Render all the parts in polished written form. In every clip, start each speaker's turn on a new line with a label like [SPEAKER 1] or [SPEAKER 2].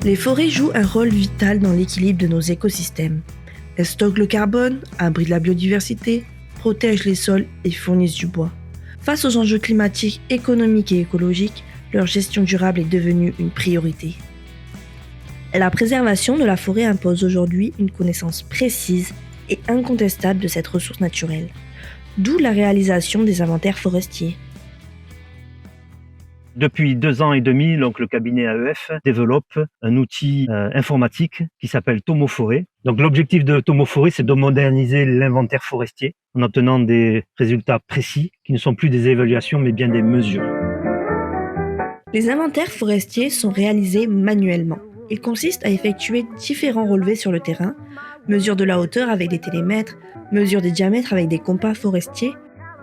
[SPEAKER 1] Les forêts jouent un rôle vital dans l'équilibre de nos écosystèmes. Elles stockent le carbone, abritent la biodiversité, protègent les sols et fournissent du bois. Face aux enjeux climatiques, économiques et écologiques, leur gestion durable est devenue une priorité. La préservation de la forêt impose aujourd'hui une connaissance précise et incontestable de cette ressource naturelle, d'où la réalisation des inventaires forestiers.
[SPEAKER 2] Depuis 2 ans et demi, donc, le cabinet AEF développe un outil informatique qui s'appelle Tomoforêt. Donc, l'objectif de Tomoforêt, c'est de moderniser l'inventaire forestier en obtenant des résultats précis qui ne sont plus des évaluations mais bien des mesures.
[SPEAKER 1] Les inventaires forestiers sont réalisés manuellement. Ils consistent à effectuer différents relevés sur le terrain, mesure de la hauteur avec des télémètres, mesure des diamètres avec des compas forestiers,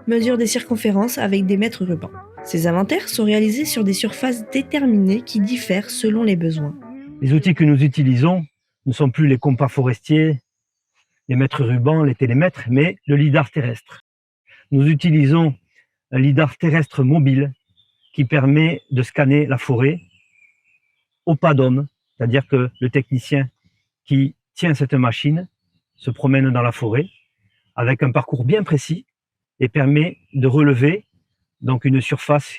[SPEAKER 1] mesure des circonférences avec des mètres rubans. Ces inventaires sont réalisés sur des surfaces déterminées qui diffèrent selon les besoins.
[SPEAKER 2] Les outils que nous utilisons ne sont plus les compas forestiers, les mètres rubans, les télémètres, mais le lidar terrestre. Nous utilisons un lidar terrestre mobile qui permet de scanner la forêt au pas d'homme, c'est-à-dire que le technicien qui tient cette machine se promène dans la forêt avec un parcours bien précis et permet de relever donc une surface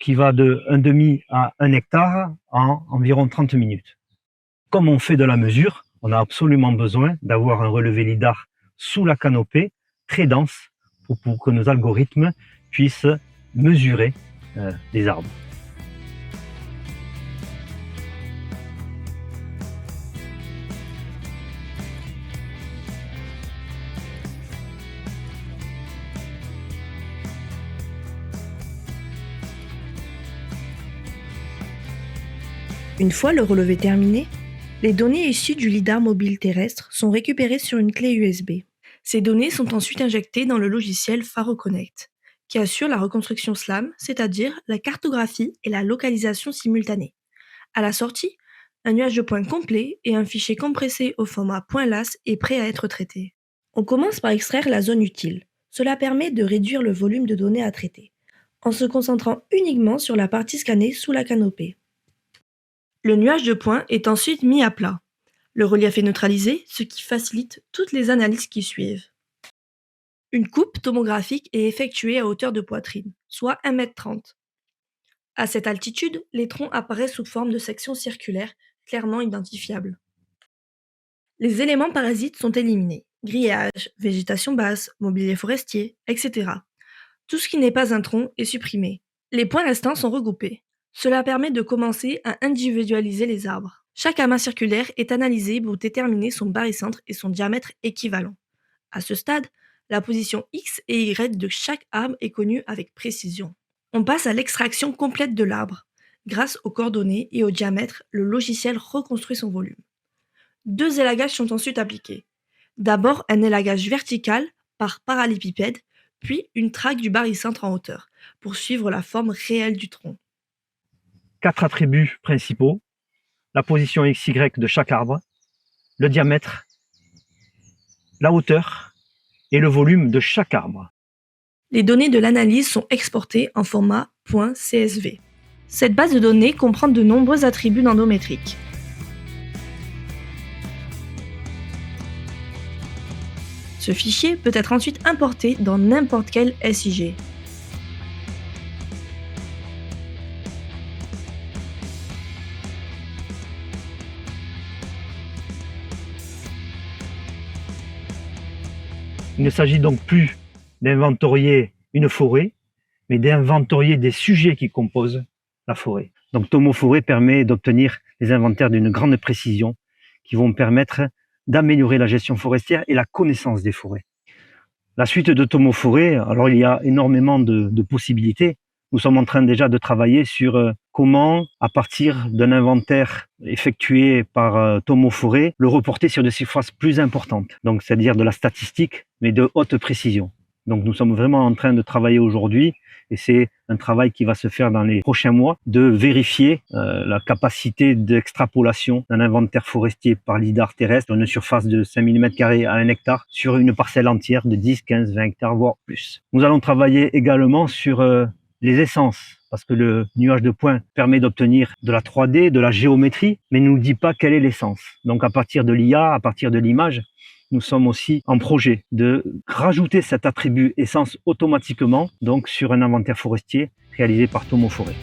[SPEAKER 2] qui va de 1,5 à 1 hectare en environ 30 minutes. Comme on fait de la mesure, on a absolument besoin d'avoir un relevé lidar sous la canopée, très dense, pour que nos algorithmes puissent mesurer les arbres.
[SPEAKER 1] Une fois le relevé terminé, les données issues du lidar mobile terrestre sont récupérées sur une clé USB. Ces données sont ensuite injectées dans le logiciel FaroConnect, qui assure la reconstruction SLAM, c'est-à-dire la cartographie et la localisation simultanée. À la sortie, un nuage de points complet et un fichier compressé au format .las est prêt à être traité. On commence par extraire la zone utile. Cela permet de réduire le volume de données à traiter, en se concentrant uniquement sur la partie scannée sous la canopée. Le nuage de points est ensuite mis à plat. Le relief est neutralisé, ce qui facilite toutes les analyses qui suivent. Une coupe tomographique est effectuée à hauteur de poitrine, soit 1,30 m. À cette altitude, les troncs apparaissent sous forme de sections circulaires clairement identifiables. Les éléments parasites sont éliminés, grillage, végétation basse, mobilier forestier, etc. Tout ce qui n'est pas un tronc est supprimé. Les points restants sont regroupés. Cela permet de commencer à individualiser les arbres. Chaque amas circulaire est analysé pour déterminer son barycentre et son diamètre équivalent. À ce stade, la position X et Y de chaque arbre est connue avec précision. On passe à l'extraction complète de l'arbre. Grâce aux coordonnées et au diamètre, le logiciel reconstruit son volume. 2 élagages sont ensuite appliqués. D'abord un élagage vertical par parallépipède, puis une traque du barycentre en hauteur, pour suivre la forme réelle du tronc.
[SPEAKER 2] 4 attributs principaux: la position XY de chaque arbre, le diamètre, la hauteur et le volume de chaque arbre.
[SPEAKER 1] Les données de l'analyse sont exportées en format .csv. Cette base de données comprend de nombreux attributs dendrométriques. Ce fichier peut être ensuite importé dans n'importe quel SIG.
[SPEAKER 2] Il ne s'agit donc plus d'inventorier une forêt, mais d'inventorier des sujets qui composent la forêt. Donc Tomoforêt permet d'obtenir des inventaires d'une grande précision qui vont permettre d'améliorer la gestion forestière et la connaissance des forêts. La suite de Tomoforêt, alors il y a énormément de possibilités. Nous sommes en train déjà de travailler sur comment, à partir d'un inventaire effectué par Tomoforêt, le reporter sur des surfaces plus importantes. Donc, c'est-à-dire de la statistique, mais de haute précision. Donc, nous sommes vraiment en train de travailler aujourd'hui, et c'est un travail qui va se faire dans les prochains mois, de vérifier la capacité d'extrapolation d'un inventaire forestier par lidar terrestre, une surface de 5000 m² à 1 hectare, sur une parcelle entière de 10, 15, 20 hectares, voire plus. Nous allons travailler également sur les essences parce que le nuage de points permet d'obtenir de la 3D, de la géométrie, mais ne nous dit pas quel est l'essence. Donc à partir de l'IA, à partir de l'image, nous sommes aussi en projet de rajouter cet attribut essence automatiquement donc sur un inventaire forestier réalisé par Tomo Forêt.